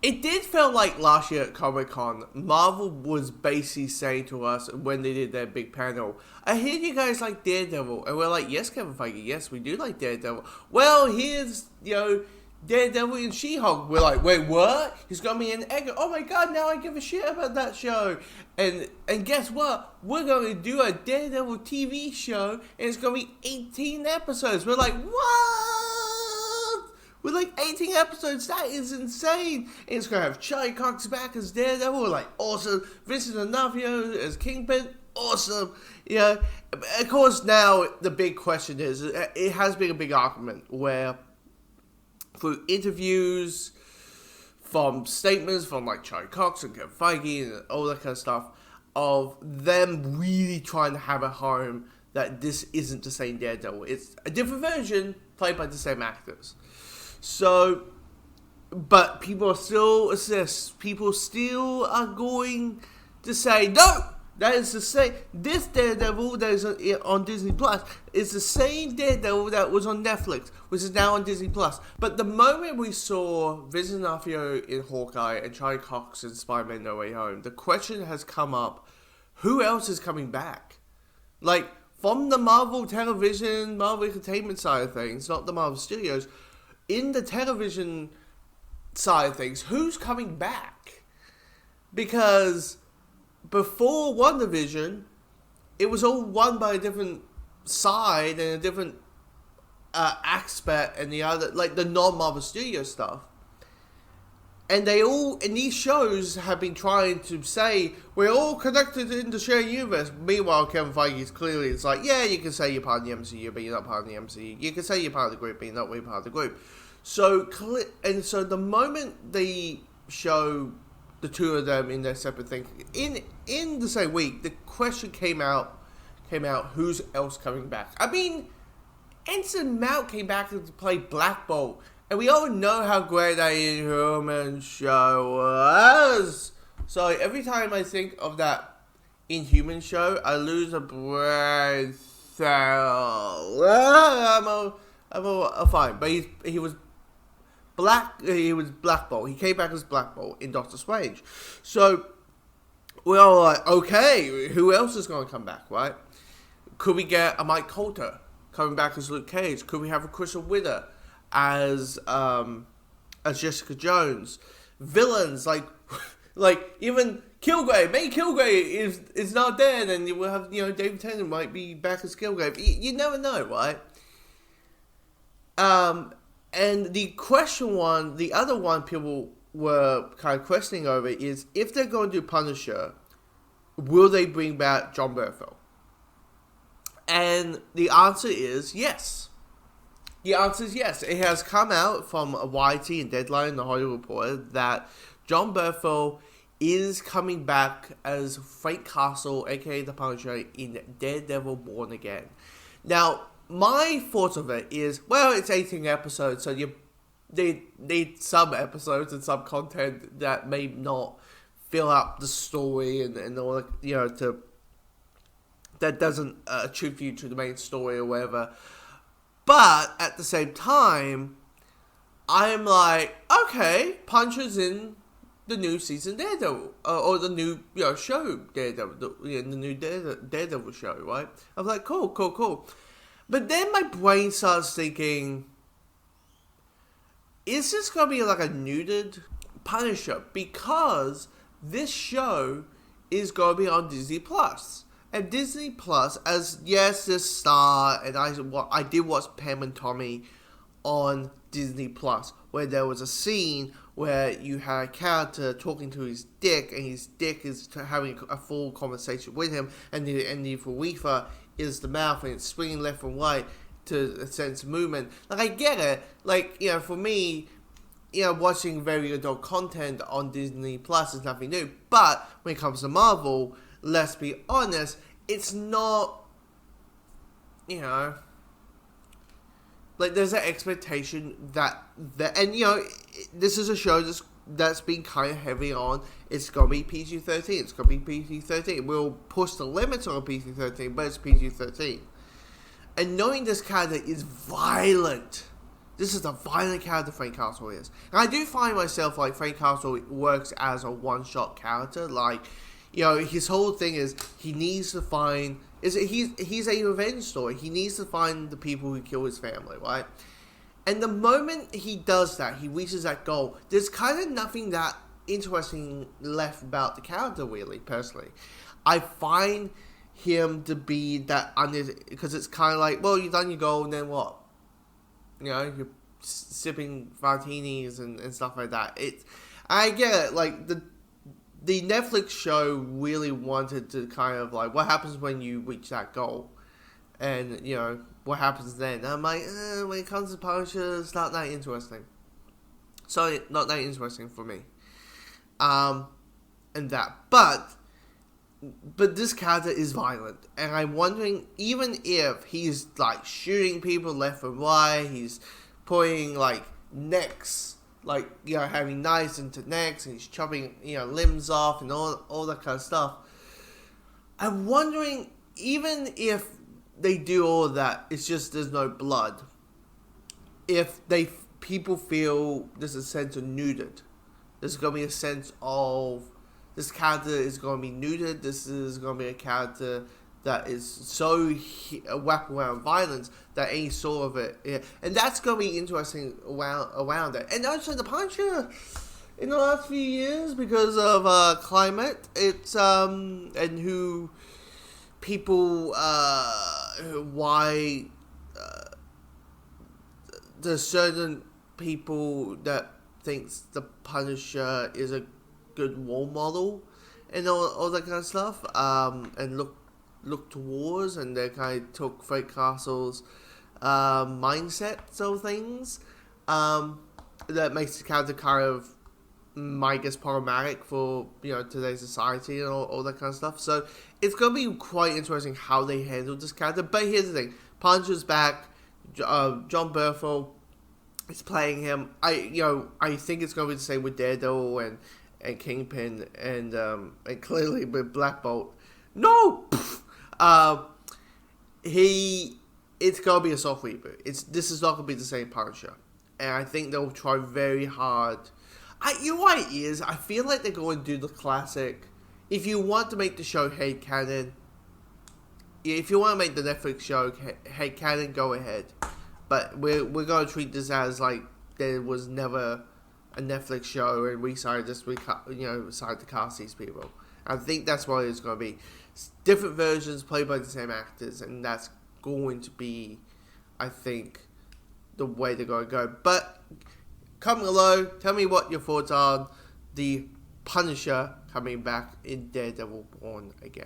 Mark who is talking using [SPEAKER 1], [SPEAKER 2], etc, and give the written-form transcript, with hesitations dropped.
[SPEAKER 1] It did feel like last year at Comic-Con, Marvel was basically saying to us when they did their big panel, I hear you guys like Daredevil. And we're like, yes, Kevin Feige, yes, we do like Daredevil. Well, here's, Daredevil and She-Hulk. We're like, wait, what? He's going to be in Egg. Oh my god, now I give a shit about that show. And guess what? We're going to do a Daredevil TV show, and it's going to be 18 episodes. We're like, what? With like 18 episodes, that is insane. And it's going to have Charlie Cox back as Daredevil. We're like, awesome. Vincent D'Onofrio as Kingpin. Awesome. Of course, now the big question is, it has been a big argument where through interviews, from statements from like Charlie Cox and Kevin Feige and all that kind of stuff, of them really trying to have a home that this isn't the same Daredevil. It's a different version played by the same actors. So, but people still assist. People still are going to say, no, that is the same. This Daredevil that is on Disney Plus is the same Daredevil that was on Netflix, which is now on Disney Plus. But the moment we saw Vincent D'Onofrio in Hawkeye and Charlie Cox in Spider-Man No Way Home, the question has come up, who else is coming back? Like, from the Marvel television, Marvel entertainment side of things, not the Marvel Studios, in the television side of things, who's coming back? Because before WandaVision, it was all won by a different side and a different aspect and the other, like the non-Marvel Studio stuff. And these shows have been trying to say, we're all connected in the shared universe. Meanwhile, Kevin Feige is clearly, it's like, yeah, you can say you're part of the MCU, but you're not part of the MCU. You can say you're part of the group, but you're not really part of the group. So the moment they show the two of them in their separate thing, in the same week, the question came out, who's else coming back? I mean, Anson Mount came back to play Black Bolt. And we all know how great that Inhuman show was. So every time I think of that Inhuman show, I lose a breath. I'm fine. But he was Black Bolt. He came back as Black Bolt in Doctor Strange. So we're all like, okay, who else is going to come back, right? Could we get a Mike Coulter coming back as Luke Cage? Could we have a Crystal Witter as Jessica Jones? Villains like even Kilgrave. Maybe Kilgrave is not dead, and we'll have David Tennant might be back as Kilgrave. You never know, right? And the other one people were kind of questioning over is, if they're going to do Punisher, will they bring back Jon Bernthal? And the answer is yes. The answer is yes. It has come out from YT and Deadline and The Hollywood Reporter that Jon Bernthal is coming back as Frank Castle, aka the Punisher, in Daredevil Born Again. Now, my thought of it is, well, it's 18 episodes, so they need some episodes and some content that may not fill up the story and all that, that doesn't attribute to the main story or whatever. But at the same time, I'm like, okay, Punisher's in the new season Daredevil, or the new show Daredevil, the new Daredevil show, right? I'm like, cool. But then my brain starts thinking, is this gonna be like a neutered Punisher? Because this show is gonna be on Disney Plus. And Disney Plus, as yes, this star, and I did watch Pam and Tommy on Disney Plus, where there was a scene where you had a character talking to his dick, and his dick is having a full conversation with him, and the urethra is the mouth, and it's swinging left and right to a sense of movement. Like, I get it. Like, for me, watching very adult content on Disney Plus is nothing new. But when it comes to Marvel, let's be honest, it's not, like, there's an expectation that and, this is a show that's been kind of heavy on, it's going to be PG-13, it's going to be PG-13. We'll push the limits on PG-13, but it's PG-13. And knowing this character is violent, This is the violent character Frank Castle is. And I do find myself like Frank Castle works as a one-shot character. Like, you know, his whole thing is he needs to find... He's a revenge story. He needs to find the people who kill his family, right? And the moment he does that, he reaches that goal, there's kind of nothing that interesting left about the character, really, personally. I find him to be that because it's kind of like, well, you've done your goal, and then what? You know, you're sipping martinis and stuff like that. I get it. Like the Netflix show really wanted to kind of like, what happens when you reach that goal, and you know what happens then. And I'm like, when it comes to Punisher, it's not that interesting. Sorry, not that interesting for me. And that, but this character is violent, and I'm wondering, even if he's like shooting people left and right, he's putting like necks, like, you know, having knives into necks, and he's chopping, you know, limbs off and all that kind of stuff. I'm wondering, even if they do all of that, it's just there's no blood. If people feel there's a sense of neutered, there's gonna be a sense of this character is going to be neutered. This is going to be a character that is so wrapped around violence that any sort of it, yeah. And that's going to be interesting around it. And also the Punisher in the last few years, because of climate, it's and who people why there's certain people that thinks the Punisher is a good role model and all that kind of stuff, and look towards, and they kind of took Frank Castle's mindsets of things, that makes the character kind of, I guess, problematic for, you know, today's society and all that kind of stuff. So it's gonna be quite interesting how they handle this character. But here's the thing: Punisher's back. Jon Bernthal is playing him. I think it's gonna be the same with Daredevil and Kingpin and clearly with Black Bolt. No, it's gonna be a soft reboot. This is not gonna be the same Punisher, and I think they'll try very hard. You know what it is? I feel like they're going to do the classic. If you want to make the show headcanon, if you want to make the Netflix show headcanon, go ahead. But we're going to treat this as like there was never a Netflix show, and we decided to cast these people. I think that's what it's going to be. Different versions played by the same actors, and that's going to be, I think, the way they're going to go. But comment below, tell me what your thoughts are on the Punisher coming back in Daredevil Born Again.